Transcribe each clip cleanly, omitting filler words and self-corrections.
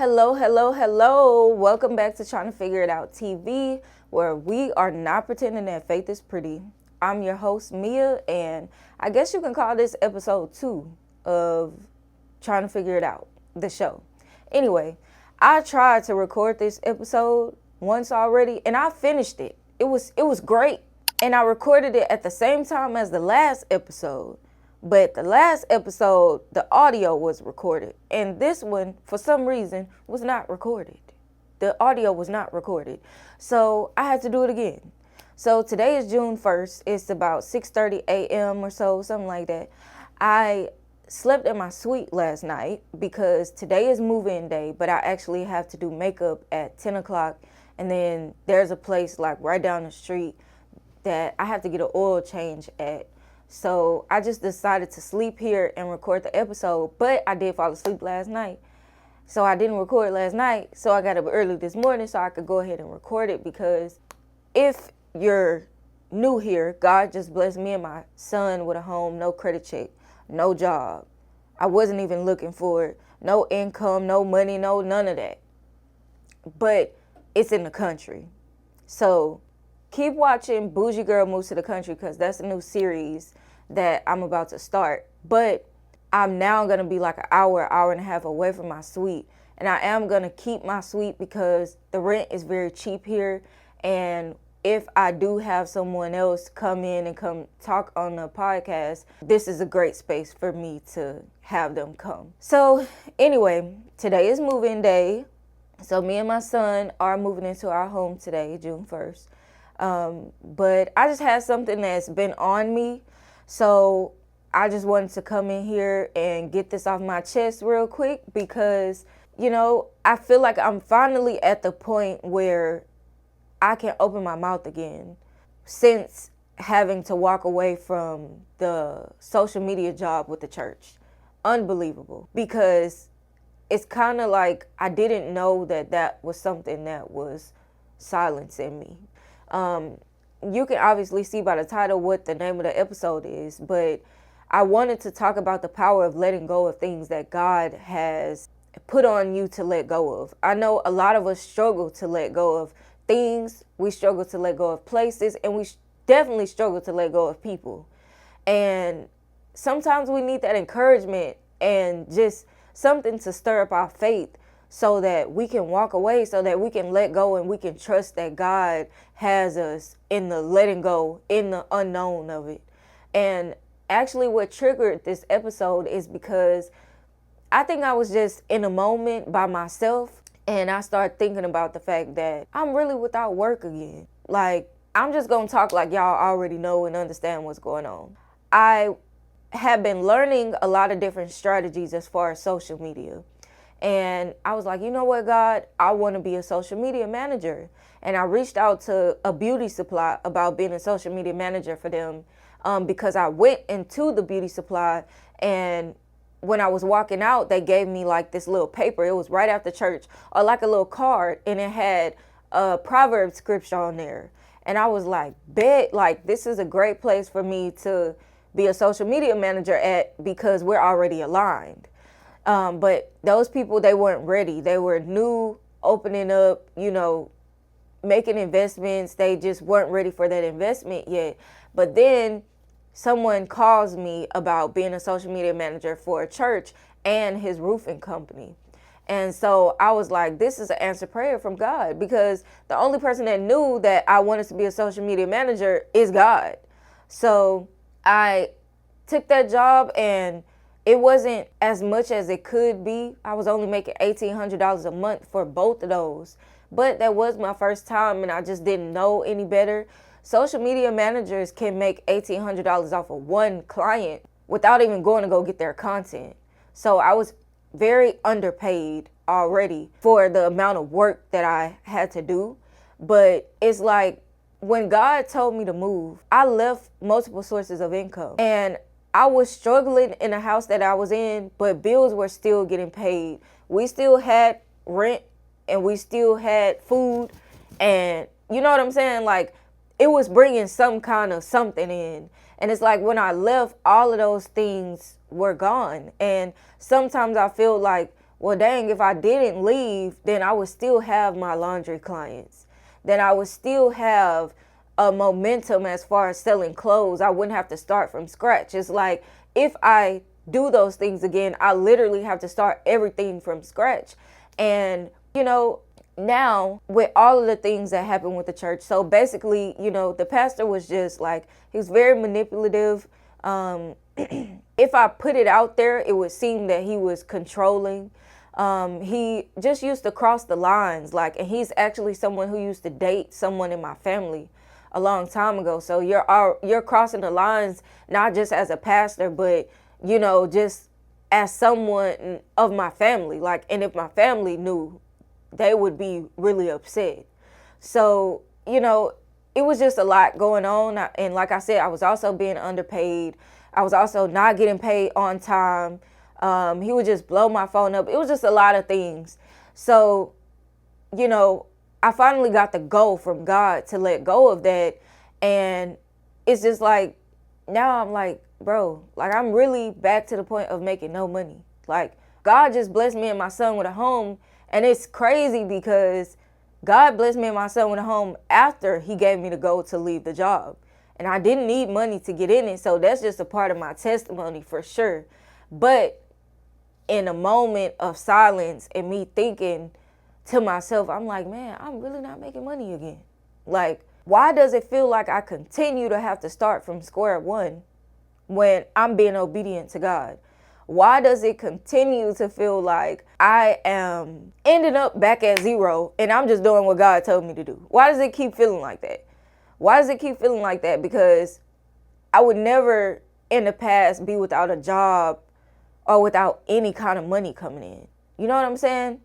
Hello, hello, hello. Welcome back to Trying to Figure It Out TV, where we are not pretending that faith is pretty. I'm your host, Mia, and I guess you can call this episode 2 of Trying to Figure It Out, the show. Anyway, I tried to record this episode once already, and I finished it. It was great, and I recorded it at the same time as the last episode. But the last episode, the audio was recorded. And this one, for some reason, was not recorded. The audio was not recorded. So I had to do it again. So today is June 1st. It's about 6:30 a.m. or so, something like that. I slept in my suite last night because today is move-in day, but I actually have to do makeup at 10 o'clock. And then there's a place like right down the street that I have to get an oil change at. So I just decided to sleep here and record the episode, but I did fall asleep last night. So I didn't record last night, so I got up early this morning so I could go ahead and record it, because if you're new here, God just blessed me and my son with a home, no credit check, no job. I wasn't even looking for it, no income, no money, no none of that. But it's in the country. So keep watching Bougie Girl Moves to the Country, because that's a new series that I'm about to start. But I'm now going to be like an hour and a half away from my suite. And I am going to keep my suite because the rent is very cheap here. And if I do have someone else come in and come talk on the podcast, this is a great space for me to have them come. So anyway, today is move-in day. So me and my son are moving into our home today, June 1st. But I just had something that's been on me, so I just wanted to come in here and get this off my chest real quick, because, you know, I feel like I'm finally at the point where I can open my mouth again since having to walk away from the social media job with the church. Unbelievable, because it's kind of like I didn't know that that was something that was silencing me. You can obviously see by the title what the name of the episode is, but I wanted to talk about the power of letting go of things that God has put on you to let go of. I know a lot of us struggle to let go of things. We struggle to let go of places, and we definitely struggle to let go of people. And sometimes we need that encouragement and just something to stir up our faith, so that we can walk away, so that we can let go, and we can trust that God has us in the letting go, in the unknown of it. And actually what triggered this episode is because I think I was just in a moment by myself, and I started thinking about the fact that I'm really without work again. Like, I'm just gonna talk like y'all already know and understand what's going on. I have been learning a lot of different strategies as far as social media. And I was like, you know what, God, I want to be a social media manager. And I reached out to a beauty supply about being a social media manager for them, because I went into the beauty supply, and when I was walking out, they gave me like this little paper. It was right after church, or like a little card, and it had a proverb scripture on there. And I was like, bet, like, this is a great place for me to be a social media manager at, because we're already aligned. But those people, they weren't ready. They were new, opening up, you know, making investments. They just weren't ready for that investment yet. But then someone calls me about being a social media manager for a church and his roofing company. And so I was like, this is an answered prayer from God, because the only person that knew that I wanted to be a social media manager is God. So I took that job, and it wasn't as much as it could be. I was only making $1,800 a month for both of those. But that was my first time, and I just didn't know any better. Social media managers can make $1,800 off of one client without even going to go get their content. So I was very underpaid already for the amount of work that I had to do. But it's like, when God told me to move, I left multiple sources of income. And I was struggling in the house that I was in, but bills were still getting paid. We still had rent, and we still had food, and you know what I'm saying? Like, it was bringing some kind of something in. And it's like when I left, all of those things were gone. And sometimes I feel like well, dang, if I didn't leave, then I would still have my laundry clients. Then I would still have a momentum as far as selling clothes. I wouldn't have to start from scratch. It's like if I do those things again, I literally have to start everything from scratch. And, now with all of the things that happened with the church, so basically, the pastor was just like, he was very manipulative. If I put it out there, it would seem that he was controlling. He just used to cross the lines, and he's actually someone who used to date someone in my family a long time ago. So you're crossing the lines, not just as a pastor, but, just as someone of my family. And if my family knew, they would be really upset. So, it was just a lot going on. And like I said, I was also being underpaid. I was also not getting paid on time. He would just blow my phone up. It was just a lot of things. So, I finally got the go from God to let go of that. And it's just like, now I'm like, bro, I'm really back to the point of making no money. God just blessed me and my son with a home. And it's crazy because God blessed me and my son with a home after he gave me the go to leave the job. And I didn't need money to get in it. So that's just a part of my testimony for sure. But in a moment of silence and me thinking to myself, I'm like, man, I'm really not making money again. Why does it feel like I continue to have to start from square one when I'm being obedient to God? Why does it continue to feel like I am ending up back at zero and I'm just doing what God told me to do? Why does it keep feeling like that? Why does it keep feeling like that? Because I would never in the past be without a job or without any kind of money coming in. You know what I'm saying?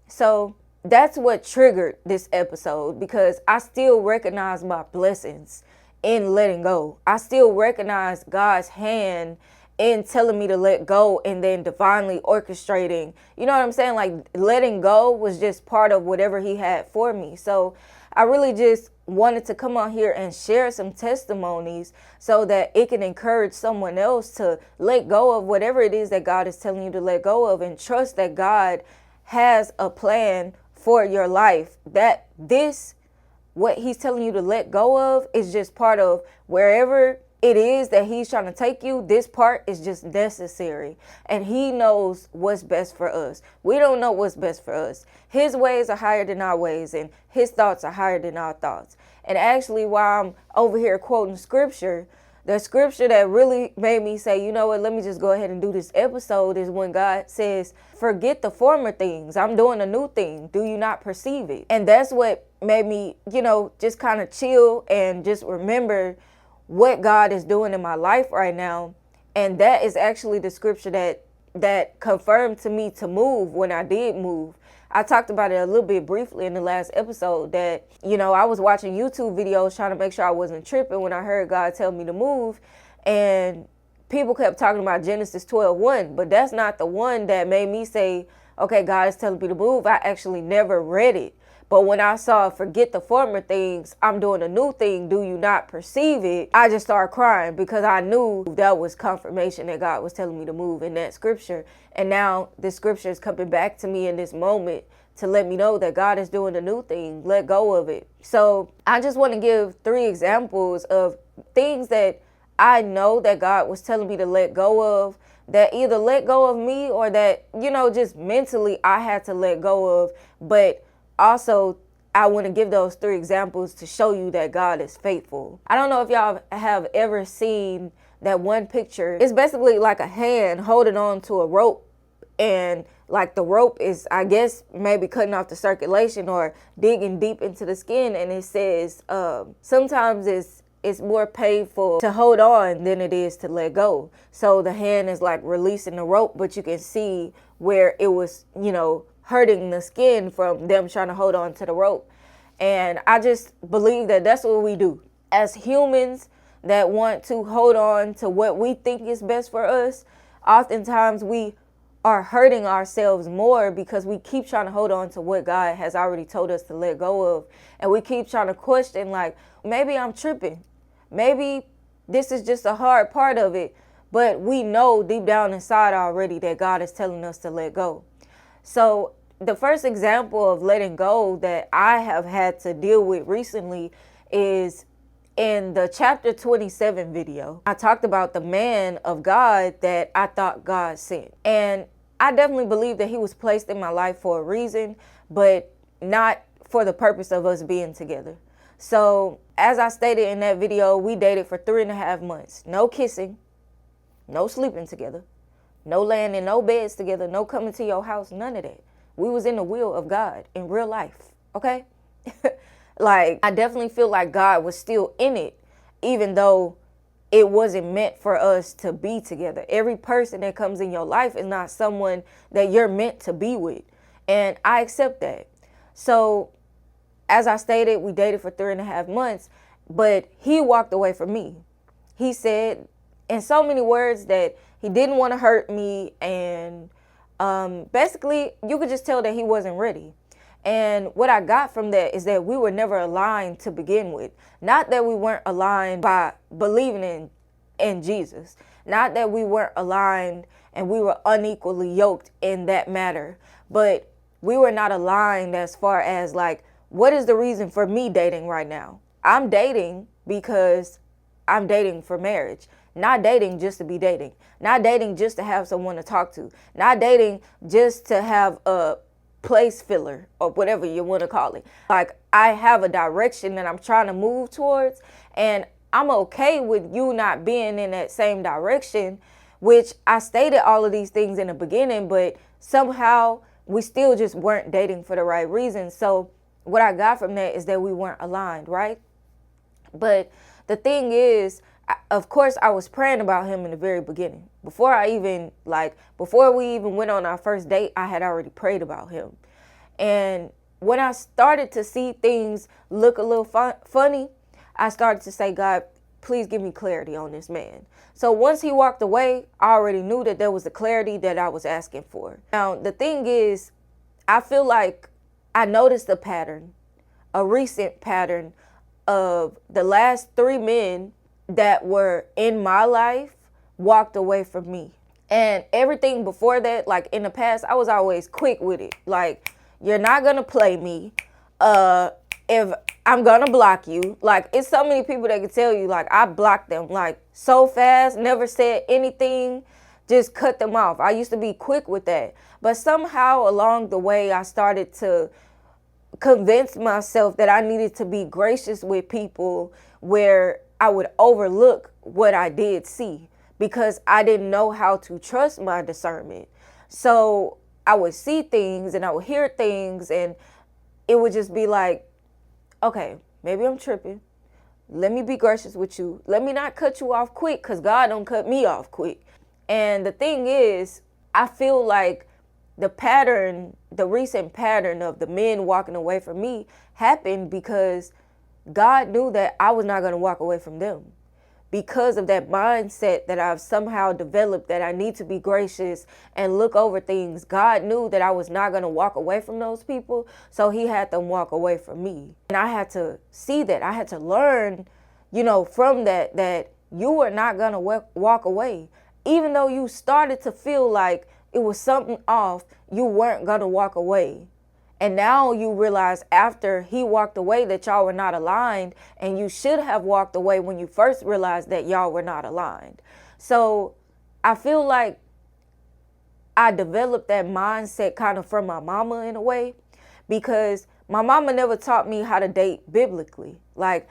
So that's what triggered this episode, because I still recognize my blessings in letting go. I still recognize God's hand in telling me to let go and then divinely orchestrating. You know what I'm saying? Letting go was just part of whatever he had for me. So I really just wanted to come on here and share some testimonies so that it can encourage someone else to let go of whatever it is that God is telling you to let go of, and trust that God has a plan for your life. That what he's telling you to let go of is just part of wherever it is that he's trying to take you. This part is just necessary. And he knows what's best for us. We don't know what's best for us. His ways are higher than our ways, and his thoughts are higher than our thoughts. And actually, while I'm over here quoting scripture, the scripture that really made me say, you know what, let me just go ahead and do this episode, is when God says, forget the former things. I'm doing a new thing. Do you not perceive it? And that's what made me, just kind of chill and just remember what God is doing in my life right now. And that is actually the scripture that confirmed to me to move when I did move. I talked about it a little bit briefly in the last episode that, I was watching YouTube videos trying to make sure I wasn't tripping when I heard God tell me to move. And people kept talking about Genesis 12:1, but that's not the one that made me say, okay, God is telling me to move. I actually never read it. But when I saw forget the former things, I'm doing a new thing, do you not perceive it? I just started crying because I knew that was confirmation that God was telling me to move in that scripture. And now this scripture is coming back to me in this moment to let me know that God is doing a new thing. Let go of it. So I just want to give 3 examples of things that I know that God was telling me to let go of, that either let go of me or that, just mentally I had to let go of. But also, I want to give those 3 examples to show you that God is faithful. I don't know if y'all have ever seen that one picture. It's basically like a hand holding on to a rope, and the rope is, I guess, maybe cutting off the circulation or digging deep into the skin. And it says sometimes it's more painful to hold on than it is to let go. So the hand is releasing the rope, but you can see where it was, hurting the skin from them trying to hold on to the rope. And I just believe that that's what we do as humans that want to hold on to what we think is best for us. Oftentimes we are hurting ourselves more because we keep trying to hold on to what God has already told us to let go of. And we keep trying to question, maybe I'm tripping. Maybe this is just a hard part of it. But we know deep down inside already that God is telling us to let go. So the first example of letting go that I have had to deal with recently is in the chapter 27 video. I talked about the man of God that I thought God sent. And I definitely believe that he was placed in my life for a reason, but not for the purpose of us being together. So as I stated in that video, we dated for 3.5 months. No kissing, no sleeping together, no laying in no beds together, no coming to your house, none of that. We was in the will of God in real life, okay? Like, I definitely feel like God was still in it, even though it wasn't meant for us to be together. Every person that comes in your life is not someone that you're meant to be with. And I accept that. So, as I stated, we dated for 3.5 months, but he walked away from me. He said in so many words that he didn't want to hurt me, and basically you could just tell that he wasn't ready. And what I got from that is that we were never aligned to begin with. Not that we weren't aligned by believing in Jesus. Not that we weren't aligned and we were unequally yoked in that matter. But we were not aligned as far as like, what is the reason for me dating right now? I'm dating because I'm dating for marriage. Not dating just to be dating. Not dating just to have someone to talk to. Not dating just to have a place filler or whatever you want to call it. Like, I have a direction that I'm trying to move towards, and I'm okay with you not being in that same direction, which I stated all of these things in the beginning, but somehow we still just weren't dating for the right reasons. So what I got from that is that we weren't aligned, right? But the thing is, of course, I was praying about him in the very beginning. Before we even went on our first date, I had already prayed about him. And when I started to see things look a little funny, I started to say, God, please give me clarity on this man. So once he walked away, I already knew that there was the clarity that I was asking for. Now, the thing is, I feel like I noticed a recent pattern of the last 3 men that were in my life walked away from me. And everything before that, like in the past, I was always quick with it. Like, you're not gonna play me. If I'm gonna block you. Like, it's so many people that can tell you, like, I blocked them like so fast, never said anything, just cut them off. I used to be quick with that. But somehow along the way, I started to convince myself that I needed to be gracious with people where I would overlook what I did see because I didn't know how to trust my discernment. So I would see things and I would hear things, and it would just be like, okay, maybe I'm tripping. Let me be gracious with you. Let me not cut you off quick, because God don't cut me off quick. And the thing is, I feel like the recent pattern of the men walking away from me happened because God knew that I was not going to walk away from them. Because of that mindset that I've somehow developed, that I need to be gracious and look over things, God knew that I was not going to walk away from those people, so he had them walk away from me. And I had to see that. I had to learn, from that you were not going to walk away. Even though you started to feel like it was something off, you weren't going to walk away. And now you realize after he walked away that y'all were not aligned, and you should have walked away when you first realized that y'all were not aligned. So I feel like I developed that mindset kind of from my mama in a way, because my mama never taught me how to date biblically. Like,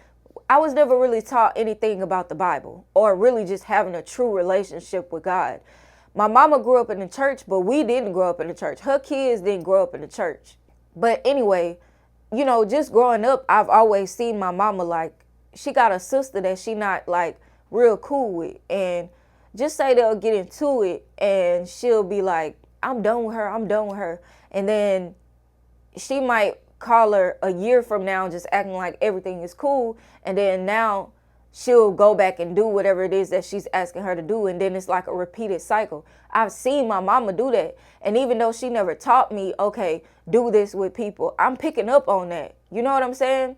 I was never really taught anything about the Bible or really just having a true relationship with God. My mama grew up in the church, but we didn't grow up in the church. Her kids didn't grow up in the church. But anyway, just growing up, I've always seen my mama, like, she got a sister that she not, like, real cool with. And just say they'll get into it, and she'll be like, I'm done with her. And then she might call her a year from now just acting like everything is cool. And then now she'll go back and do whatever it is that she's asking her to do. And then it's like a repeated cycle. I've seen my mama do that. And even though she never taught me, okay, do this with people, I'm picking up on that. You know what I'm saying?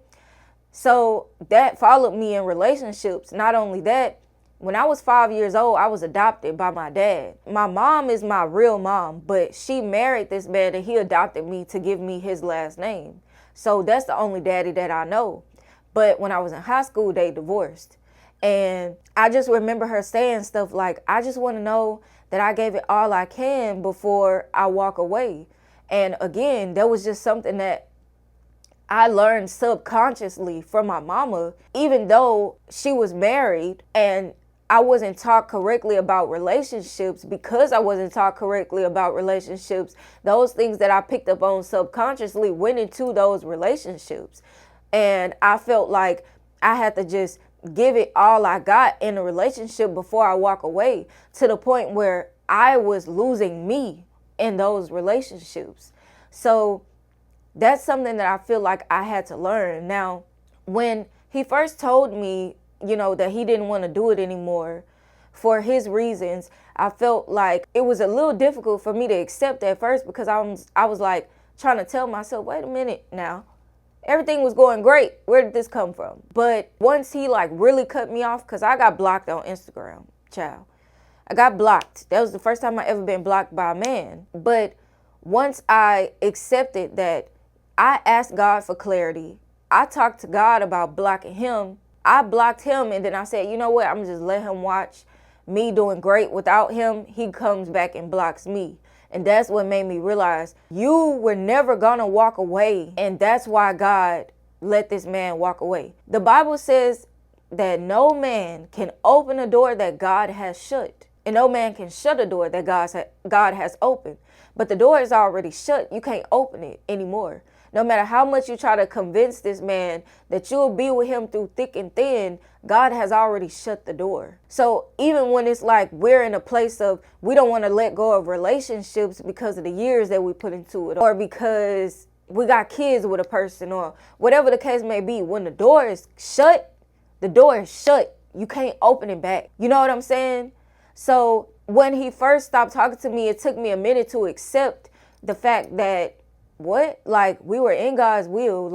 So that followed me in relationships. Not only that, When I was 5 years old, I was adopted by my dad. My mom is my real mom, but she married this man and he adopted me to give me his last name. So that's the only daddy that I know. But when I was in high school, they divorced. And I just remember her saying stuff like, I just want to know that I gave it all I can before I walk away. And again, that was just something that I learned subconsciously from my mama, even though she was married and I wasn't taught correctly about relationships. Because I wasn't taught correctly about relationships, those things that I picked up on subconsciously went into those relationships. And I felt like I had to just give it all I got in a relationship before I walk away, to the point where I was losing me in those relationships. So that's something that I feel like I had to learn. Now, when he first told me, that he didn't want to do it anymore for his reasons, I felt like it was a little difficult for me to accept at first, because I was like trying to tell myself, wait a minute now. Everything was going great. Where did this come from? But once he really cut me off, because I got blocked on Instagram, child. I got blocked. That was the first time I ever been blocked by a man. But once I accepted that, I asked God for clarity. I talked to God about blocking him. I blocked him, and then I said, you know what? I'm just let him watch me doing great without him. He comes back and blocks me. And that's what made me realize you were never gonna walk away. And that's why God let this man walk away. The Bible says that no man can open a door that God has shut. And no man can shut a door that God has opened. But the door is already shut. You can't open it anymore. No matter how much you try to convince this man that you'll be with him through thick and thin, God has already shut the door. So even when it's like we're in a place of we don't want to let go of relationships because of the years that we put into it, or because we got kids with a person, or whatever the case may be, when the door is shut, the door is shut. You can't open it back. You know what I'm saying? So when he first stopped talking to me, it took me a minute to accept the fact that we were in God's will.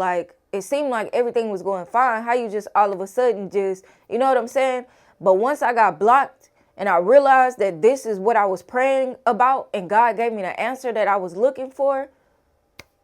It seemed like everything was going fine. How you just all of a sudden just, you know what I'm saying? But once I got blocked and I realized that this is what I was praying about and God gave me the answer that I was looking for,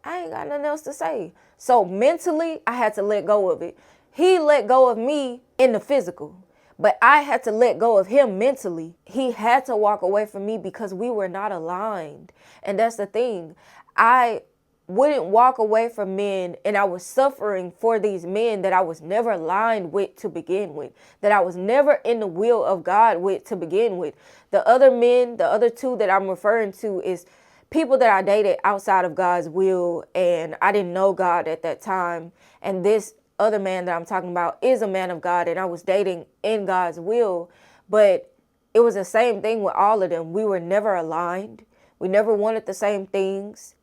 I ain't got nothing else to say. So mentally, I had to let go of it. He let go of me in the physical, but I had to let go of him mentally. He had to walk away from me because we were not aligned. And that's the thing. I wouldn't walk away from men, and I was suffering for these men that I was never aligned with to begin with, that I was never in the will of God with to begin with. The other men, the other two that I'm referring to, is people that I dated outside of God's will, and I didn't know God at that time. And this other man that I'm talking about is a man of God, and I was dating in God's will. But it was the same thing with all of them. We were never aligned. We never wanted the same things.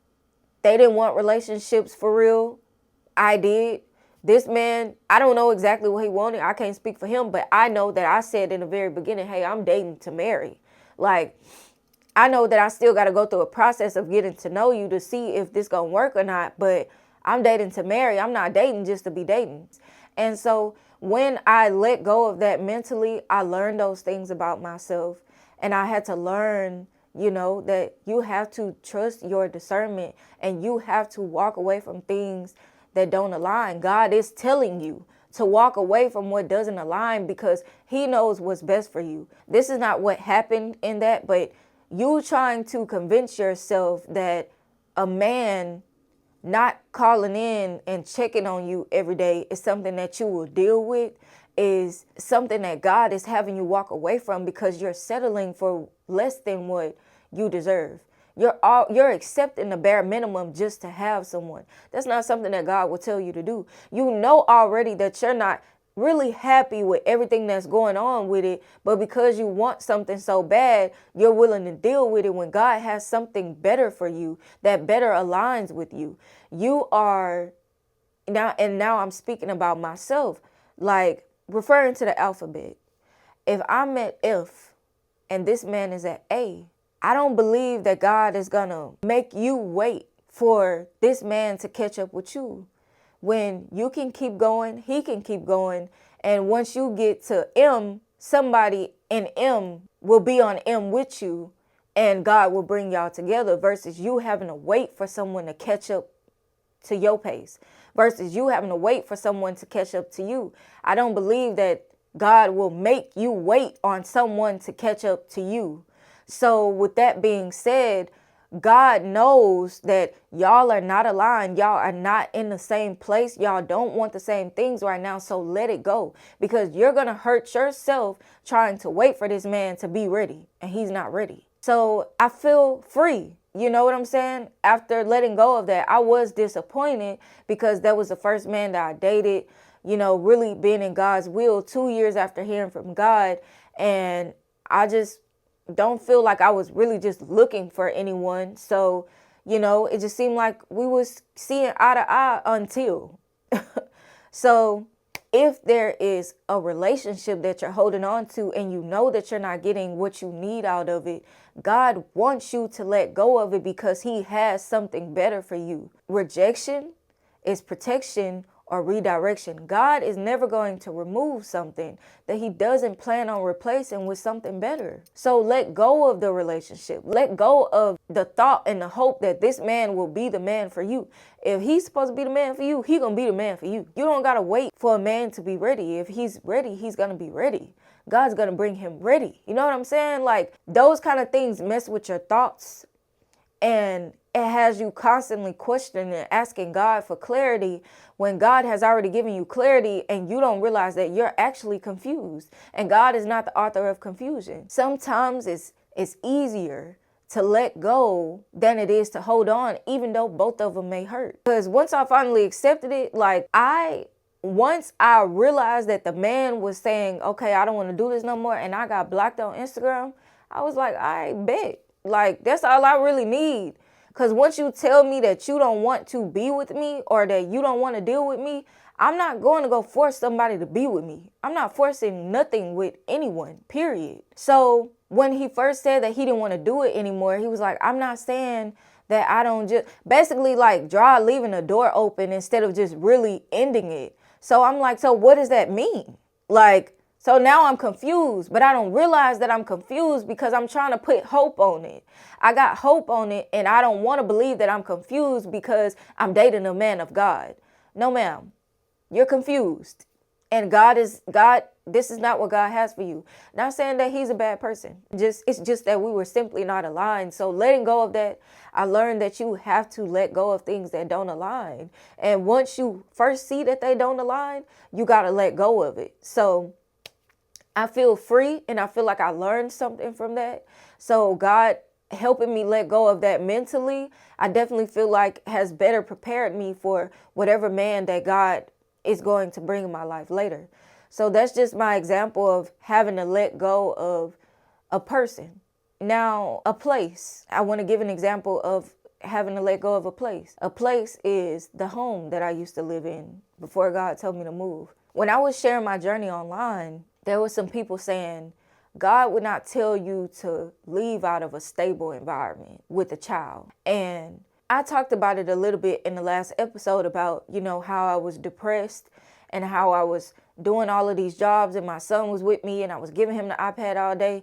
They didn't want relationships for real. I did. This man, I don't know exactly what he wanted. I can't speak for him, but I know that I said in the very beginning, hey, I'm dating to marry. I know that I still got to go through a process of getting to know you to see if this going to work or not, but I'm dating to marry. I'm not dating just to be dating. And so when I let go of that mentally, I learned those things about myself, and I had to learn that you have to trust your discernment, and you have to walk away from things that don't align. God is telling you to walk away from what doesn't align because he knows what's best for you. This is not what happened in that, but you trying to convince yourself that a man not calling in and checking on you every day is something that you will deal with, is something that God is having you walk away from because you're settling for less than what you deserve. You're accepting the bare minimum just to have someone. That's not something that God will tell you to do. You know already that you're not really happy with everything that's going on with it, but because you want something so bad, you're willing to deal with it when God has something better for you that better aligns with you. You are now, and now I'm speaking about myself, referring to the alphabet. If I'm at F and this man is at A, I don't believe that God is gonna make you wait for this man to catch up with you. When you can keep going, he can keep going. And once you get to M, somebody in M will be on M with you and God will bring y'all together, versus you having to wait for someone to catch up to your pace, versus you having to wait for someone to catch up to you. I don't believe that God will make you wait on someone to catch up to you. So with that being said, God knows that y'all are not aligned. Y'all are not in the same place. Y'all don't want the same things right now. So let it go, because you're going to hurt yourself trying to wait for this man to be ready, and he's not ready. So I feel free. You know what I'm saying? After letting go of that, I was disappointed because that was the first man that I dated, you know, really being in God's will 2 years after hearing from God. And I just don't feel like I was really just looking for anyone. So, you know, it just seemed like we was seeing eye to eye until. So if there is a relationship that you're holding on to and you know that you're not getting what you need out of it, God wants you to let go of it because he has something better for you. Rejection is protection or redirection. God is never going to remove something that he doesn't plan on replacing with something better. So let go of the relationship. Let go of the thought and the hope that this man will be the man for you. If he's supposed to be the man for you, he gonna be the man for you. You don't gotta wait for a man to be ready. If he's ready, he's gonna be ready. God's gonna bring him ready. You know what I'm saying? Like, those kind of things mess with your thoughts, and it has you constantly questioning and asking God for clarity when God has already given you clarity, and you don't realize that you're actually confused. And God is not the author of confusion. Sometimes it's easier to let go than it is to hold on, even though both of them may hurt. Because once I finally accepted it, once I realized that the man was saying, okay, I don't want to do this no more, and I got blocked on Instagram, I was like, I bet. Like, that's all I really need. Because once you tell me that you don't want to be with me or that you don't want to deal with me, I'm not going to go force somebody to be with me. I'm not forcing nothing with anyone, period. So when he first said that he didn't want to do it anymore, he was like, I'm not saying that I don't, just basically like leaving the door open instead of just really ending it. So I'm like, so what does that mean? Like, so now I'm confused, but I don't realize that I'm confused because I'm trying to put hope on it. I got hope on it, and I don't want to believe that I'm confused because I'm dating a man of God. No, ma'am, you're confused. And this is not what God has for you. Not saying that he's a bad person. It's just that we were simply not aligned. So letting go of that, I learned that you have to let go of things that don't align. And once you first see that they don't align, you got to let go of it. So I feel free, and I feel like I learned something from that. So God helping me let go of that mentally, I definitely feel like has better prepared me for whatever man that God is going to bring in my life later. So that's just my example of having to let go of a person. Now, a place. I want to give an example of having to let go of a place. A place is the home that I used to live in before God told me to move. When I was sharing my journey online, there were some people saying, God would not tell you to leave out of a stable environment with a child. And I talked about it a little bit in the last episode about, you know, how I was depressed and how I was doing all of these jobs and my son was with me and I was giving him the iPad all day.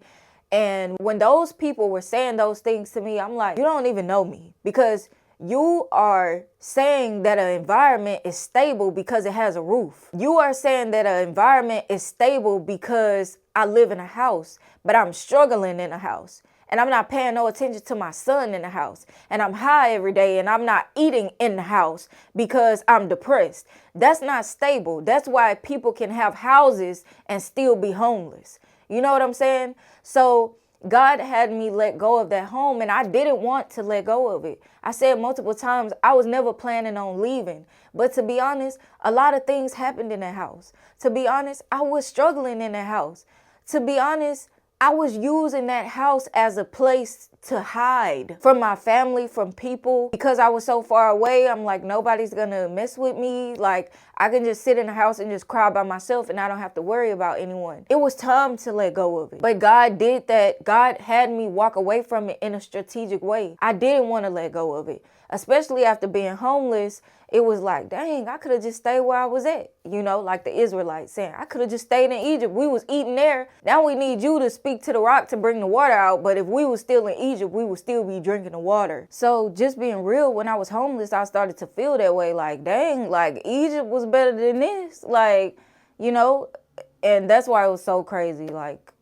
And when those people were saying those things to me, I'm like, you don't even know me, because you are saying that an environment is stable because it has a roof. You are saying that an environment is stable because I live in a house, but I'm struggling in a house. And I'm not paying no attention to my son in the house. And I'm high every day and I'm not eating in the house because I'm depressed. That's not stable. That's why people can have houses and still be homeless. You know what I'm saying? So God had me let go of that home, and I didn't want to let go of it. I said multiple times I was never planning on leaving. But to be honest, a lot of things happened in that house. To be honest, I was struggling in that house. To be honest, I was using that house as a place to hide from my family, from people. Because I was so far away, I'm like, nobody's gonna mess with me. Like, I can just sit in the house and just cry by myself and I don't have to worry about anyone. It was time to let go of it. But God did that. God had me walk away from it in a strategic way. I didn't want to let go of it. especially after being homeless. It was like, dang, I could have just stayed where I was at. Like the Israelites saying, I could have just stayed in Egypt. We was eating there. Now we need you to speak to the rock to bring the water out. But if we was still in Egypt, we would still be drinking the water. So just being real, when I was homeless, I started to feel that way. Like, dang, like Egypt was better than this. Like, and that's why it was so crazy. Like,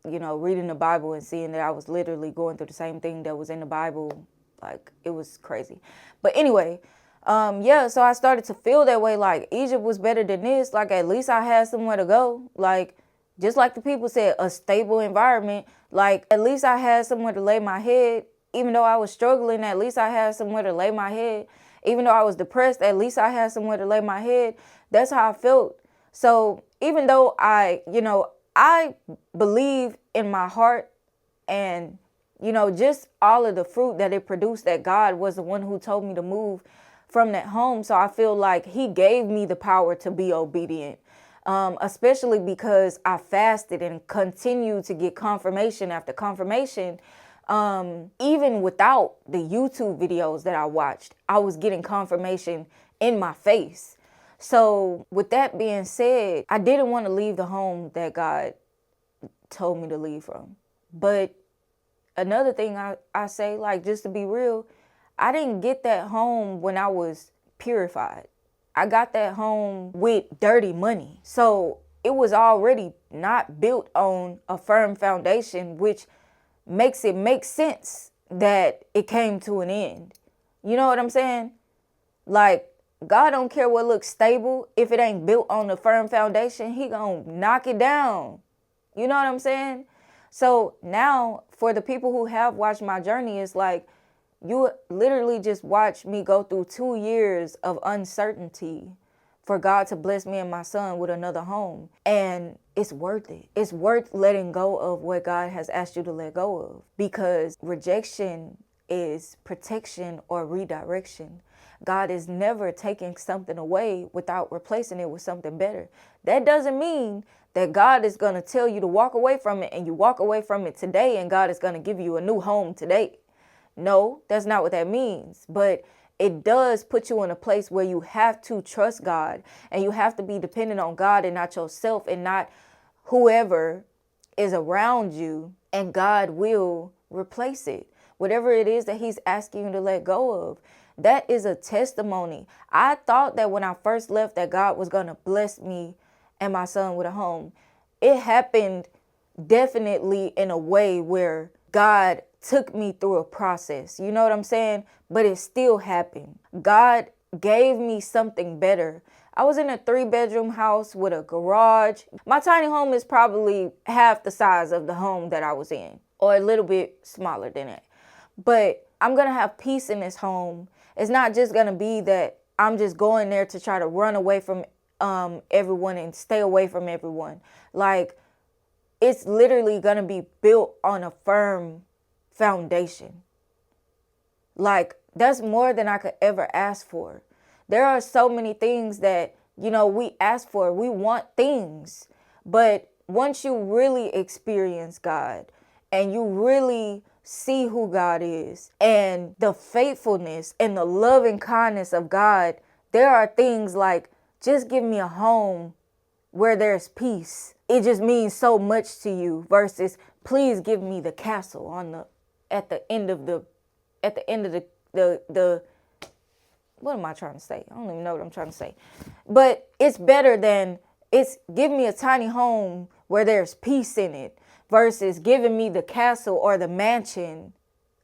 reading the Bible and seeing that I was literally going through the same thing that was in the Bible. Like, it was crazy. But anyway, so I started to feel that way. Like, Egypt was better than this. Like, at least I had somewhere to go. Like, just like the people said, a stable environment. Like, at least I had somewhere to lay my head. Even though I was struggling, at least I had somewhere to lay my head. Even though I was depressed, at least I had somewhere to lay my head. That's how I felt. So even though I believe in my heart and, just all of the fruit that it produced, that God was the one who told me to move from that home. So I feel like he gave me the power to be obedient, especially because I fasted and continued to get confirmation after confirmation. Even without the YouTube videos that I watched, I was getting confirmation in my face. So with that being said, I didn't want to leave the home that God told me to leave from. But another thing I say, like, just to be real, I didn't get that home when I was purified. I got that home with dirty money. So it was already not built on a firm foundation, which makes it make sense that it came to an end. You know what I'm saying? Like, God don't care what looks stable. If it ain't built on a firm foundation, he gonna knock it down. You know what I'm saying? So now for the people who have watched my journey, it's like, you literally just watched me go through 2 years of uncertainty for God to bless me and my son with another home. And it's worth it. It's worth letting go of what God has asked you to let go of, because rejection is protection or redirection. God is never taking something away without replacing it with something better. That doesn't mean that God is going to tell you to walk away from it and you walk away from it today and God is going to give you a new home today. No, that's not what that means. But it does put you in a place where you have to trust God and you have to be dependent on God and not yourself and not whoever is around you, and God will replace it. Whatever it is that he's asking you to let go of. That is a testimony. I thought that when I first left that God was going to bless me and my son with a home. It happened definitely in a way where God took me through a process. You know what I'm saying? But it still happened. God gave me something better. I was in a 3-bedroom house with a garage. My tiny home is probably half the size of the home that I was in, or a little bit smaller than that. But I'm going to have peace in this home. It's not just going to be that I'm just going there to try to run away from everyone and stay away from everyone. Like, it's literally going to be built on a firm foundation. Like, that's more than I could ever ask for. There are so many things that, we ask for. We want things. But once you really experience God and you really see who God is and the faithfulness and the loving kindness of God, there are things like, just give me a home where there's peace. It just means so much to you versus please give me the castle at the end of the what am I trying to say? I don't even know what I'm trying to say. But it's better than give me a tiny home where there's peace in it versus giving me the castle or the mansion.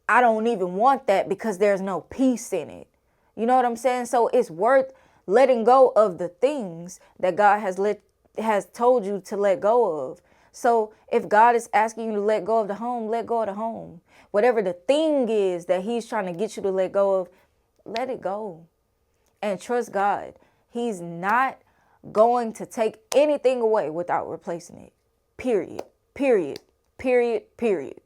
I don't even want that because there's no peace in it. You know what I'm saying? So it's worth letting go of the things that God has told you to let go of. So if God is asking you to let go of the home, let go of the home. Whatever the thing is that he's trying to get you to let go of, let it go. And trust God. He's not going to take anything away without replacing it. Period. Period. Period. Period.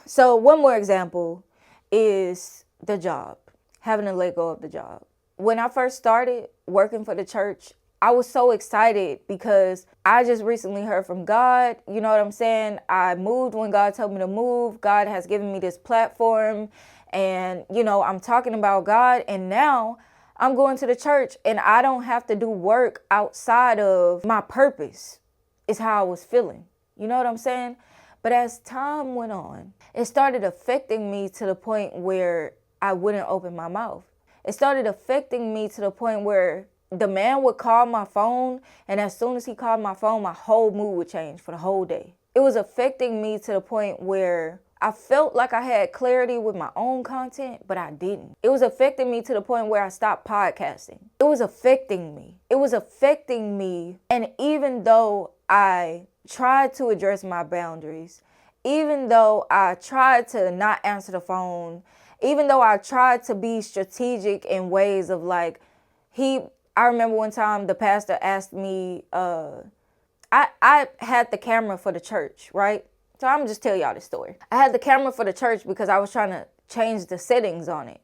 So one more example is the job. Having to let go of the job. When I first started working for the church, I was so excited because I just recently heard from God. You know what I'm saying? I moved when God told me to move. God has given me this platform And, I'm talking about God, and now I'm going to the church and I don't have to do work outside of my purpose, is how I was feeling. You know what I'm saying? But as time went on, it started affecting me to the point where I wouldn't open my mouth. It started affecting me to the point where the man would call my phone, and as soon as he called my phone, my whole mood would change for the whole day. It was affecting me to the point where I felt like I had clarity with my own content, but I didn't. It was affecting me to the point where I stopped podcasting. It was affecting me. It was affecting me. And even though I tried to address my boundaries, even though I tried to not answer the phone, even though I tried to be strategic in ways of like, I remember one time the pastor asked me, I had the camera for the church, right? So I'm just tell y'all this story. I had the camera for the church because I was trying to change the settings on it.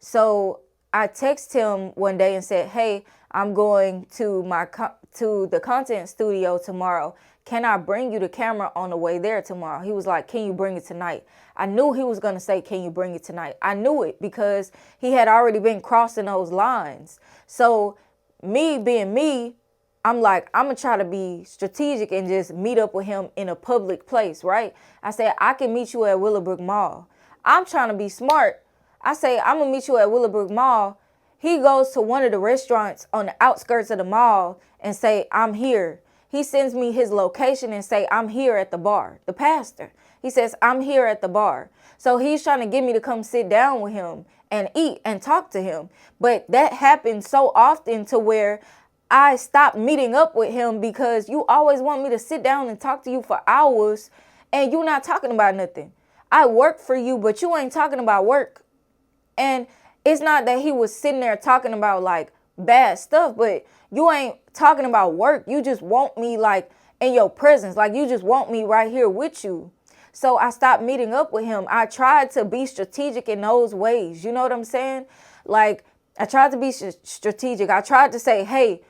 So I texted him one day and said, hey, I'm going to the content studio tomorrow. Can I bring you the camera on the way there tomorrow? He was like, can you bring it tonight? I knew he was going to say, can you bring it tonight? I knew it because he had already been crossing those lines. So me being me, I'm like, I'm going to try to be strategic and just meet up with him in a public place, right? I said, I can meet you at Willowbrook Mall. I'm trying to be smart. I say, I'm going to meet you at Willowbrook Mall. He goes to one of the restaurants on the outskirts of the mall and say, I'm here. He sends me his location and say, I'm here at the bar. The pastor, he says, I'm here at the bar. So he's trying to get me to come sit down with him and eat and talk to him. But that happens so often to where I stopped meeting up with him because you always want me to sit down and talk to you for hours and you're not talking about nothing. I work for you, but you ain't talking about work. And it's not that he was sitting there talking about like bad stuff, but you ain't talking about work. You just want me like in your presence. Like you just want me right here with you. So I stopped meeting up with him. I tried to be strategic in those ways. You know what I'm saying? Like I tried to be strategic. I tried to say, hey,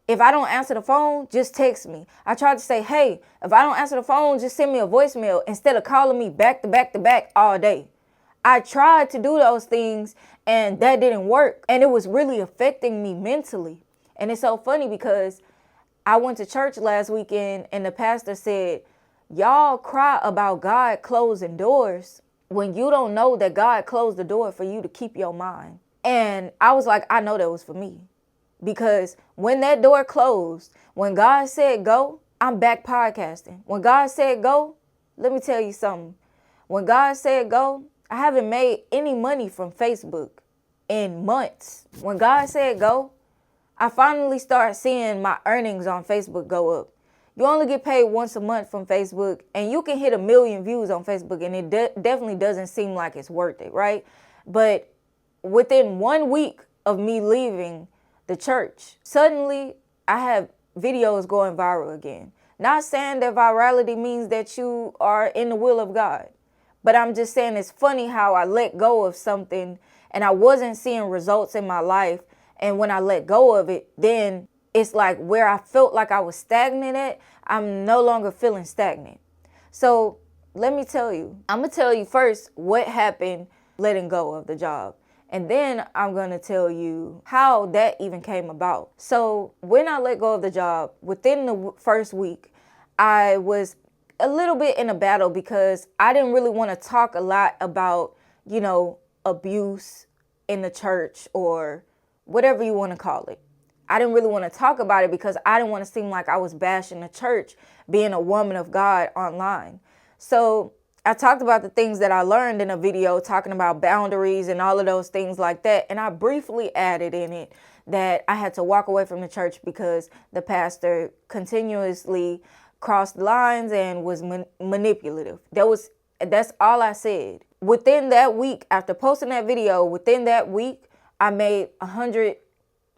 if I don't answer the phone, just text me. I tried to say, hey, if I don't answer the phone, just send me a voicemail instead of calling me back to back to back all day. I tried to do those things and that didn't work. And it was really affecting me mentally. And it's so funny because I went to church last weekend and the pastor said, y'all cry about God closing doors when you don't know that God closed the door for you to keep your mind. And I was like, I know that was for me. Because when that door closed, when God said go, I'm back podcasting. When God said go, let me tell you something. When God said go, I haven't made any money from Facebook in months. When God said go, I finally started seeing my earnings on Facebook go up. You only get paid once a month from Facebook, and you can hit 1 million views on Facebook, and it definitely doesn't seem like it's worth it, right? But within 1 week of me leaving the church, suddenly I have videos going viral again. Not saying that virality means that you are in the will of God, but I'm just saying it's funny how I let go of something and I wasn't seeing results in my life. And when I let go of it, then it's like where I felt like I was stagnant at, I'm no longer feeling stagnant. So let me tell you, I'm going to tell you first what happened letting go of the job. And then I'm going to tell you how that even came about. So when I let go of the job, within the first week, I was a little bit in a battle because I didn't really want to talk a lot about, abuse in the church or whatever you want to call it. I didn't really want to talk about it because I didn't want to seem like I was bashing the church, being a woman of God online. So I talked about the things that I learned in a video talking about boundaries and all of those things like that. And I briefly added in it that I had to walk away from the church because the pastor continuously crossed lines and was manipulative. That's all I said. Within that week, after posting that video, within that week, I made $116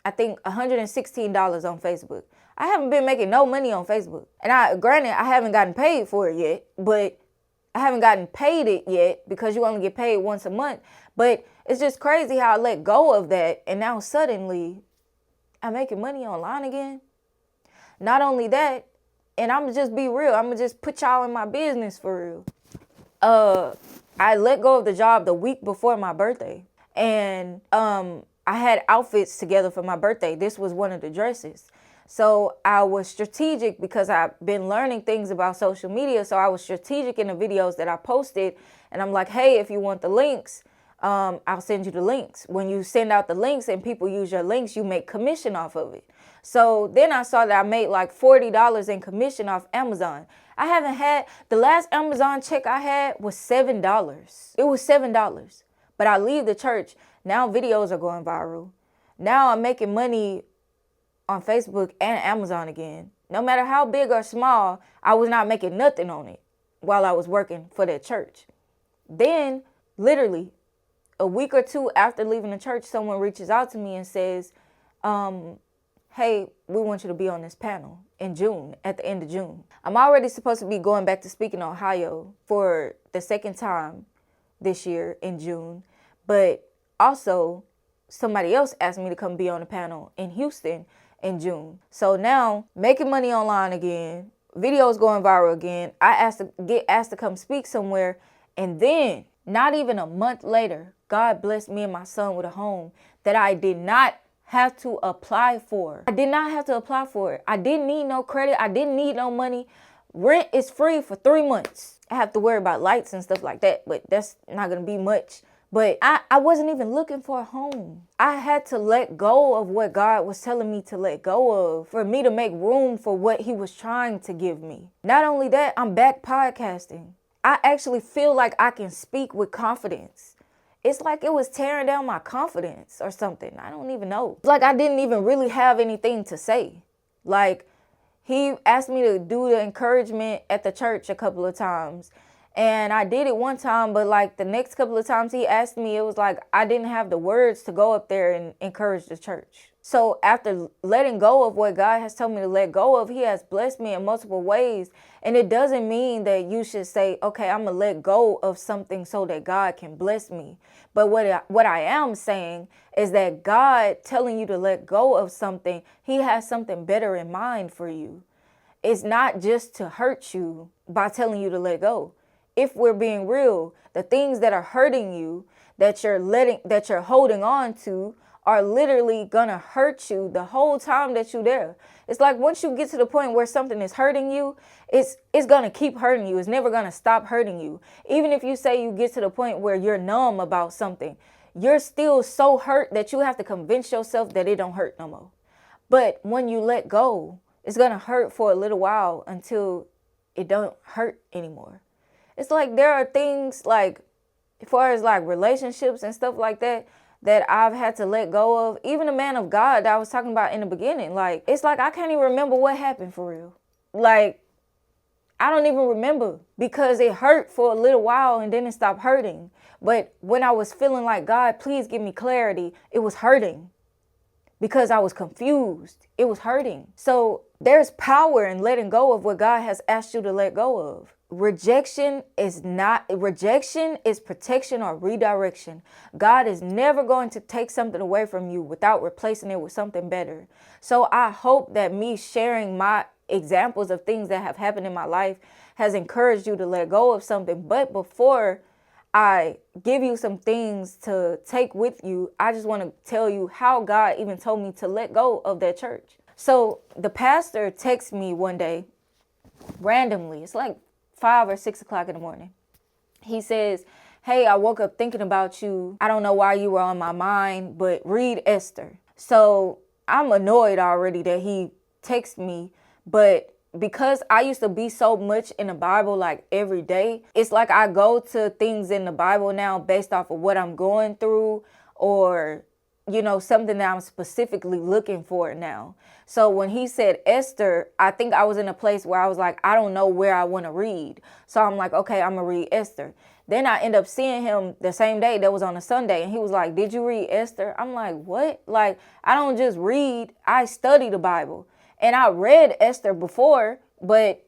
on Facebook. I haven't been making no money on Facebook. And granted, I haven't gotten paid for it yet, but I haven't gotten paid it yet because you only get paid once a month. But it's just crazy how I let go of that. And now suddenly I'm making money online again. Not only that, and I'm going to just be real. I'm going to just put y'all in my business for real. I let go of the job the week before my birthday. And I had outfits together for my birthday. This was one of the dresses. So I was strategic because I've been learning things about social media. So I was strategic in the videos that I posted. And I'm like, hey, if you want the links, I'll send you the links. When you send out the links and people use your links, you make commission off of it. So then I saw that I made like $40 in commission off Amazon. I haven't had, the last Amazon check I had was $7. It was $7. But I leave the church. Now videos are going viral. Now I'm making money on Facebook and Amazon again. No matter how big or small, I was not making nothing on it while I was working for that church. Then, literally, a week or two after leaving the church, someone reaches out to me and says, hey, we want you to be on this panel in June, at the end of June. I'm already supposed to be going back to speak in Ohio for the second time this year in June. But also, somebody else asked me to come be on the panel in Houston in June. So now, making money online again, videos going viral again. I get asked to come speak somewhere. And then, not even a month later, God blessed me and my son with a home that I did not have to apply for. I did not have to apply for it. I didn't need no credit. I didn't need no money. Rent is free for 3 months. I have to worry about lights and stuff like that, but that's not going to be much. But I wasn't even looking for a home. I had to let go of what God was telling me to let go of for me to make room for what he was trying to give me. Not only that, I'm back podcasting. I actually feel like I can speak with confidence. It's like it was tearing down my confidence or something. I don't even know. It's like I didn't even really have anything to say. Like, he asked me to do the encouragement at the church a couple of times. And I did it one time, but like the next couple of times he asked me, it was like I didn't have the words to go up there and encourage the church. So after letting go of what God has told me to let go of, he has blessed me in multiple ways. And it doesn't mean that you should say, okay, I'm going to let go of something so that God can bless me. But what I am saying is that God telling you to let go of something, he has something better in mind for you. It's not just to hurt you by telling you to let go. If we're being real, the things that are hurting you, that you're holding on to, are literally gonna hurt you the whole time that you're there. It's like once you get to the point where something is hurting you, it's gonna keep hurting you. It's never gonna stop hurting you. Even if you say you get to the point where you're numb about something, you're still so hurt that you have to convince yourself that it don't hurt no more. But when you let go, it's gonna hurt for a little while until it don't hurt anymore. It's like there are things like, as far as like relationships and stuff like that I've had to let go of. Even the man of God that I was talking about in the beginning, like, it's like I can't even remember what happened for real. Like, I don't even remember because it hurt for a little while and then it stopped hurting. But when I was feeling like, God, please give me clarity, it was hurting because I was confused. It was hurting. So there's power in letting go of what God has asked you to let go of. Rejection is protection or redirection. God is never going to take something away from you without replacing it with something better. So I hope that me sharing my examples of things that have happened in my life has encouraged you to let go of something. But before I give you some things to take with you, I just want to tell you how God even told me to let go of that church. So the pastor texted me one day randomly. It's like 5 or 6 o'clock in the morning. He says, hey, I woke up thinking about you. I don't know why you were on my mind, but read Esther. So I'm annoyed already that he texted me, but because I used to be so much in the Bible, like every day, it's like I go to things in the Bible now based off of what I'm going through or, you know, something that I'm specifically looking for now. So when he said Esther, I think I was in a place where I was like, I don't know where I want to read. So I'm like, okay, I'm going to read Esther. Then I end up seeing him the same day. That was on a Sunday. And he was like, did you read Esther? I'm like, what? Like, I don't just read. I study the Bible. And I read Esther before, but,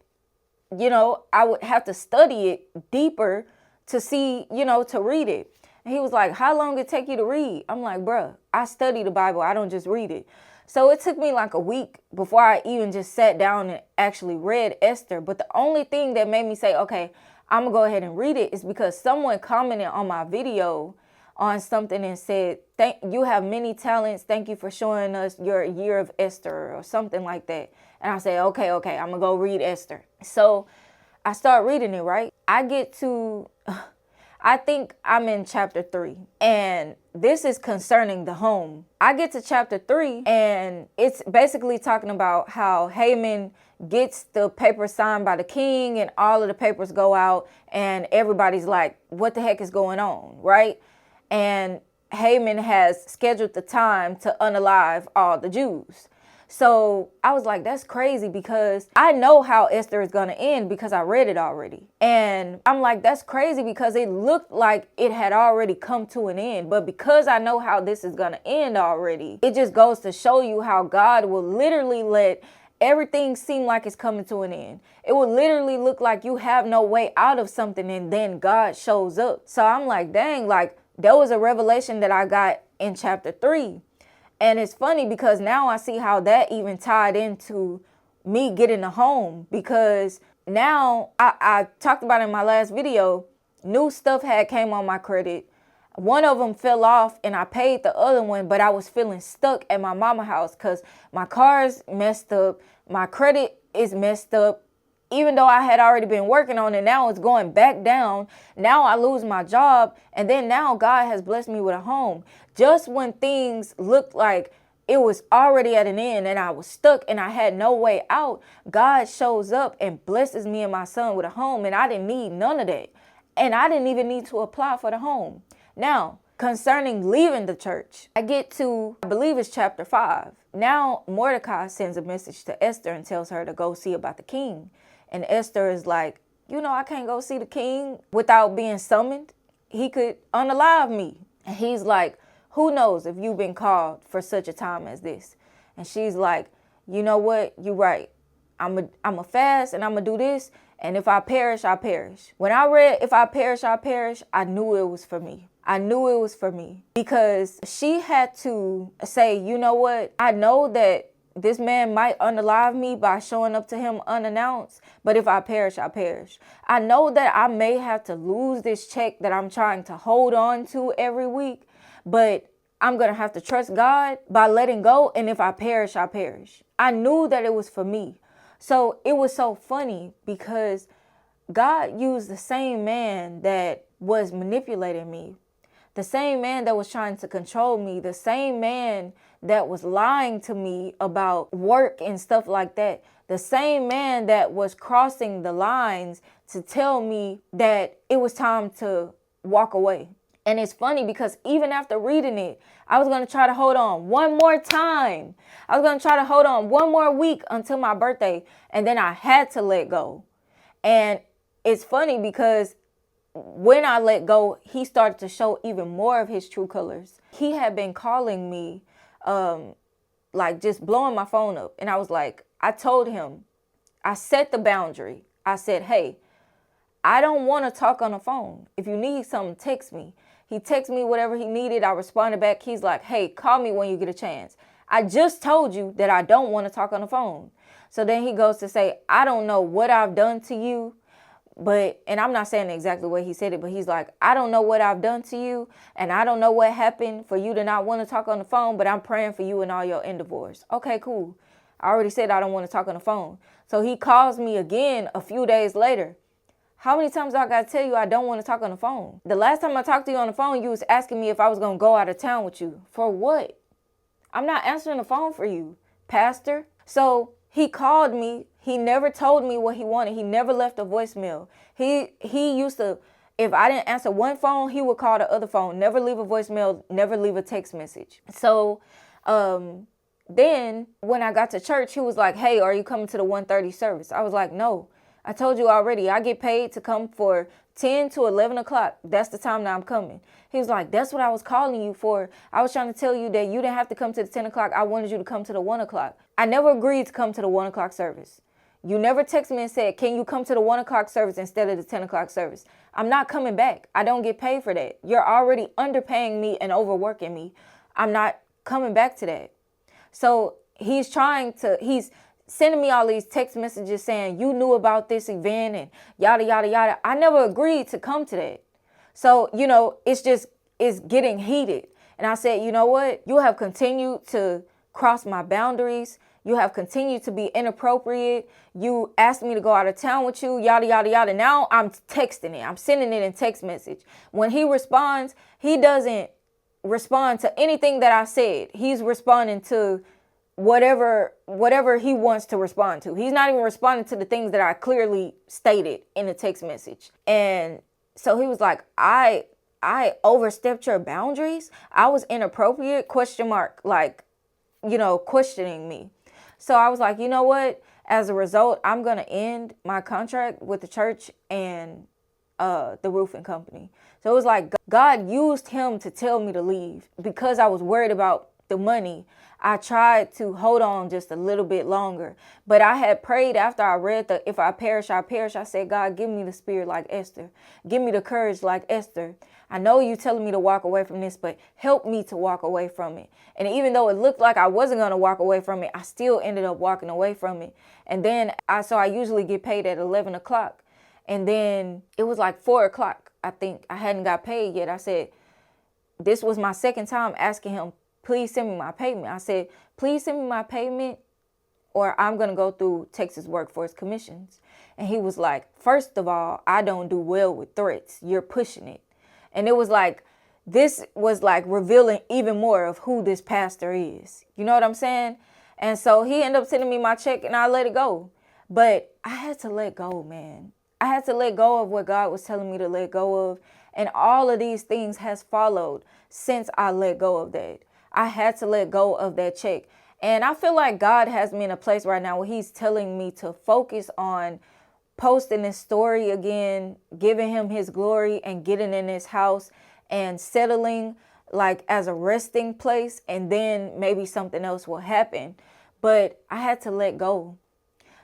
you know, I would have to study it deeper to see, you know, to read it. And he was like, how long it take you to read? I'm like, bruh, I study the Bible. I don't just read it. So it took me like a week before I even just sat down and actually read Esther. But the only thing that made me say, okay, I'm going to go ahead and read it is because someone commented on my video on something and said, you have many talents. Thank you for showing us your year of Esther or something like that. And I say, okay, I'm going to go read Esther. So I start reading it, right? I think I'm in chapter 3, and this is concerning the home. I get to chapter 3, and it's basically talking about how Haman gets the paper signed by the king, and all of the papers go out, and everybody's like, what the heck is going on, right? And Haman has scheduled the time to unalive all the Jews. So I was like, that's crazy, because I know how Esther is going to end because I read it already. And I'm like, that's crazy because it looked like it had already come to an end. But because I know how this is going to end already, it just goes to show you how God will literally let everything seem like it's coming to an end. It will literally look like you have no way out of something, and then God shows up. So I'm like, dang, like there was a revelation that I got in chapter 3. And it's funny because now I see how that even tied into me getting a home, because now I talked about in my last video, new stuff had came on my credit. One of them fell off and I paid the other one, but I was feeling stuck at my mama house because my car's messed up. My credit is messed up. Even though I had already been working on it, now it's going back down. Now I lose my job. And then now God has blessed me with a home. Just when things looked like it was already at an end and I was stuck and I had no way out, God shows up and blesses me and my son with a home. And I didn't need none of that. And I didn't even need to apply for the home. Now, concerning leaving the church, I get to, I believe it's chapter 5. Now Mordecai sends a message to Esther and tells her to go see about the king. And Esther is like, I can't go see the king without being summoned. He could unalive me. And he's like, who knows if you've been called for such a time as this? And she's like, you know what? You're right. I'm a fast and I'm going to do this. And if I perish, I perish. When I read, if I perish, I perish, I knew it was for me. I knew it was for me, because she had to say, you know what? I know that this man might unalive me by showing up to him unannounced, but if I perish, I perish. I know that I may have to lose this check that I'm trying to hold on to every week, but I'm going to have to trust God by letting go. And if I perish, I perish. I knew that it was for me. So it was so funny because God used the same man that was manipulating me, the same man that was trying to control me, the same man that was lying to me about work and stuff like that, the same man that was crossing the lines to tell me that it was time to walk away. And it's funny because even after reading it, I was going to try to hold on one more time. I was going to try to hold on one more week until my birthday, and then I had to let go. And it's funny because when I let go, he started to show even more of his true colors. He had been calling me, like just blowing my phone up. And I was like, I told him, I set the boundary. I said, hey, I don't want to talk on the phone. If you need something, text me. He texted me whatever he needed. I responded back. He's like, hey, call me when you get a chance. I just told you that I don't want to talk on the phone. So then he goes to say, I don't know what I've done to you. And I'm not saying exactly the way he said it, but he's like, I don't know what I've done to you, and I don't know what happened for you to not want to talk on the phone, but I'm praying for you and all your endeavors. Okay, cool. I already said I don't want to talk on the phone. So he calls me again a few days later. How many times I got to tell you I don't want to talk on the phone? The last time I talked to you on the phone, you was asking me if I was going to go out of town with you. For what? I'm not answering the phone for you, Pastor. So he called me. He never told me what he wanted. He never left a voicemail. He used to, if I didn't answer one phone, he would call the other phone. Never leave a voicemail, never leave a text message. So then when I got to church, he was like, hey, are you coming to the 1:30 service? I was like, no. I told you already, I get paid to come for 10 to 11 o'clock. That's the time that I'm coming. He was like, that's what I was calling you for. I was trying to tell you that you didn't have to come to the 10 o'clock. I wanted you to come to the 1 o'clock. I never agreed to come to the 1 o'clock service. You never texted me and said, can you come to the 1 o'clock service instead of the 10 o'clock service? I'm not coming back. I don't get paid for that. You're already underpaying me and overworking me. I'm not coming back to that. So he's sending me all these text messages saying you knew about this event and yada, yada, yada. I never agreed to come to that. So, it's getting heated. And I said, you know what? You have continued to cross my boundaries. You have continued to be inappropriate. You asked me to go out of town with you, yada, yada, yada. Now I'm texting it. I'm sending it in text message. When he responds, he doesn't respond to anything that I said. He's responding to whatever he wants to respond to. He's not even responding to the things that I clearly stated in the text message. And so he was like, I overstepped your boundaries. I was inappropriate, ? Like, questioning me. So I was like, you know what? As a result, I'm going to end my contract with the church and the roofing company. So it was like God used him to tell me to leave because I was worried about the money. I tried to hold on just a little bit longer, but I had prayed after I read the "If I perish, I perish." I said, God, give me the spirit like Esther. Give me the courage like Esther. I know you telling me to walk away from this, but help me to walk away from it. And even though it looked like I wasn't going to walk away from it, I still ended up walking away from it. And then I usually get paid at 11 o'clock. And then it was like 4 o'clock. I think I hadn't got paid yet. I said, this was my second time asking him, please send me my payment. I said, please send me my payment or I'm going to go through Texas Workforce Commissions. And he was like, first of all, I don't do well with threats. You're pushing it. And it was like, this was like revealing even more of who this pastor is. You know what I'm saying? And so he ended up sending me my check and I let it go. But I had to let go, man. I had to let go of what God was telling me to let go of. And all of these things has followed since I let go of that. I had to let go of that check. And I feel like God has me in a place right now where he's telling me to focus on posting this story again, giving him his glory and getting in his house and settling like as a resting place. And then maybe something else will happen. But I had to let go.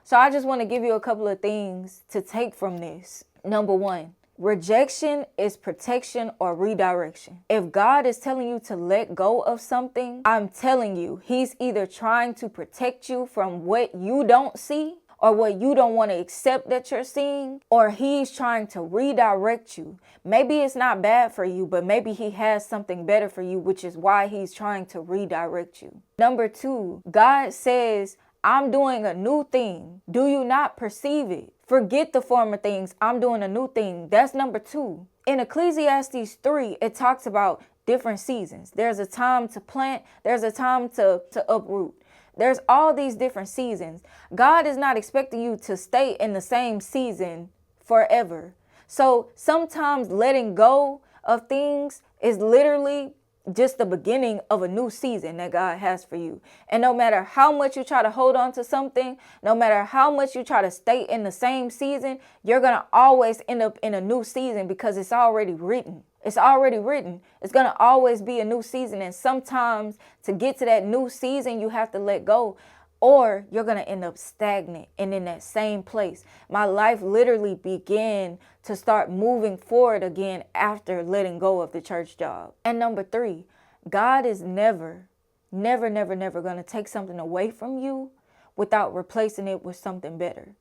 So I just want to give you a couple of things to take from this. Number one, rejection is protection or redirection. If God is telling you to let go of something, I'm telling you, he's either trying to protect you from what you don't see or what you don't want to accept that you're seeing, or he's trying to redirect you. Maybe it's not bad for you, but maybe he has something better for you, which is why he's trying to redirect you. Number two, God says, I'm doing a new thing. Do you not perceive it? Forget the former things. I'm doing a new thing. That's number two. In Ecclesiastes 3, it talks about different seasons. There's a time to plant. There's a time to uproot. There's all these different seasons. God is not expecting you to stay in the same season forever. So sometimes letting go of things is literally just the beginning of a new season that God has for you. And no matter how much you try to hold on to something, no matter how much you try to stay in the same season, you're going to always end up in a new season because it's already written. It's already written. It's going to always be a new season. And sometimes to get to that new season, you have to let go or you're going to end up stagnant and in that same place. My life literally began to start moving forward again after letting go of the church job. And number three, God is never going to take something away from you without replacing it with something better.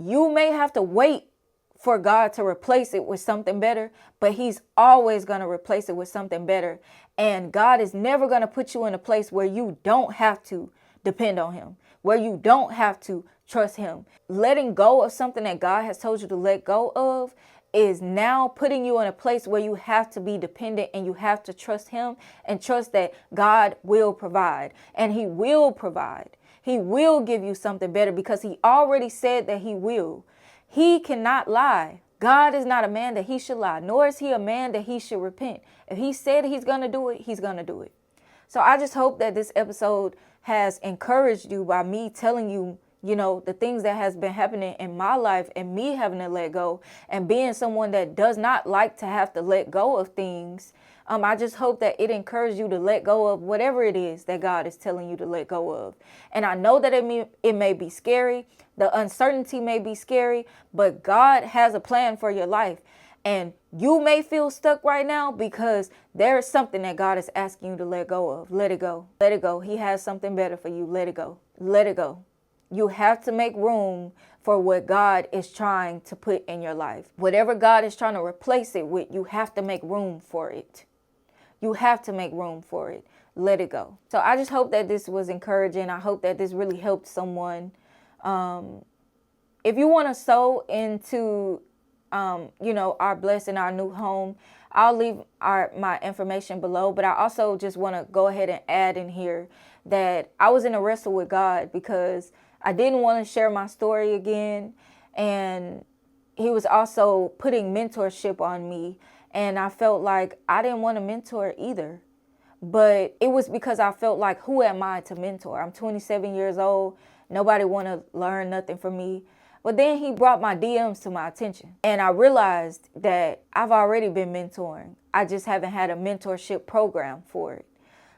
You may have to wait for God to replace it with something better, but he's always going to replace it with something better. And God is never going to put you in a place where you don't have to depend on him, where you don't have to trust him. Letting go of something that God has told you to let go of is now putting you in a place where you have to be dependent and you have to trust him and trust that God will provide. And he will provide. He will give you something better because he already said that he will. He cannot lie. God is not a man that he should lie, nor is he a man that he should repent. If he said he's going to do it, he's going to do it. So I just hope that this episode has encouraged you by me telling you, the things that has been happening in my life and me having to let go and being someone that does not like to have to let go of things. I just hope that it encourages you to let go of whatever it is that God is telling you to let go of. And I know that it may be scary. The uncertainty may be scary, but God has a plan for your life. And you may feel stuck right now because there's something that God is asking you to let go of. Let it go. Let it go. He has something better for you. Let it go. Let it go. You have to make room for what God is trying to put in your life. Whatever God is trying to replace it with, you have to make room for it. You have to make room for it. Let it go. So I just hope that this was encouraging. I hope that this really helped someone. If you want to sow into, our blessing, our new home, I'll leave my information below. But I also just want to go ahead and add in here that I was in a wrestle with God because I didn't want to share my story again. And he was also putting mentorship on me. And I felt like I didn't want to mentor either. But it was because I felt like, who am I to mentor? I'm 27 years old. Nobody want to learn nothing from me. But then he brought my DMs to my attention. And I realized that I've already been mentoring. I just haven't had a mentorship program for it.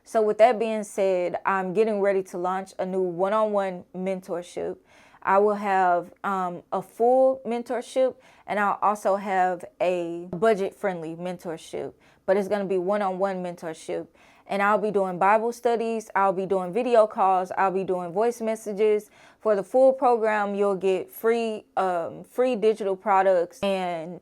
So with that being said, I'm getting ready to launch a new one-on-one mentorship. I will have a full mentorship, and I'll also have a budget-friendly mentorship. But it's going to be one-on-one mentorship. And I'll be doing Bible studies. I'll be doing video calls. I'll be doing voice messages. For the full program, you'll get free digital products. And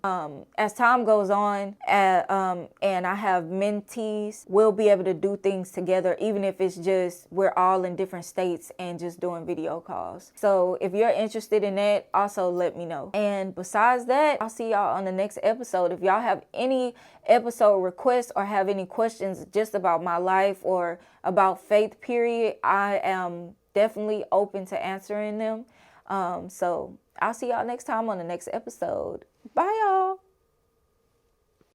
as time goes on, and I have mentees, we'll be able to do things together, even if it's just we're all in different states and just doing video calls. So if you're interested in that, also let me know. And besides that, I'll see y'all on the next episode. If y'all have any episode requests or have any questions just about my life or about faith, period, I am definitely open to answering them. So I'll see y'all next time on the next episode. Bye, y'all.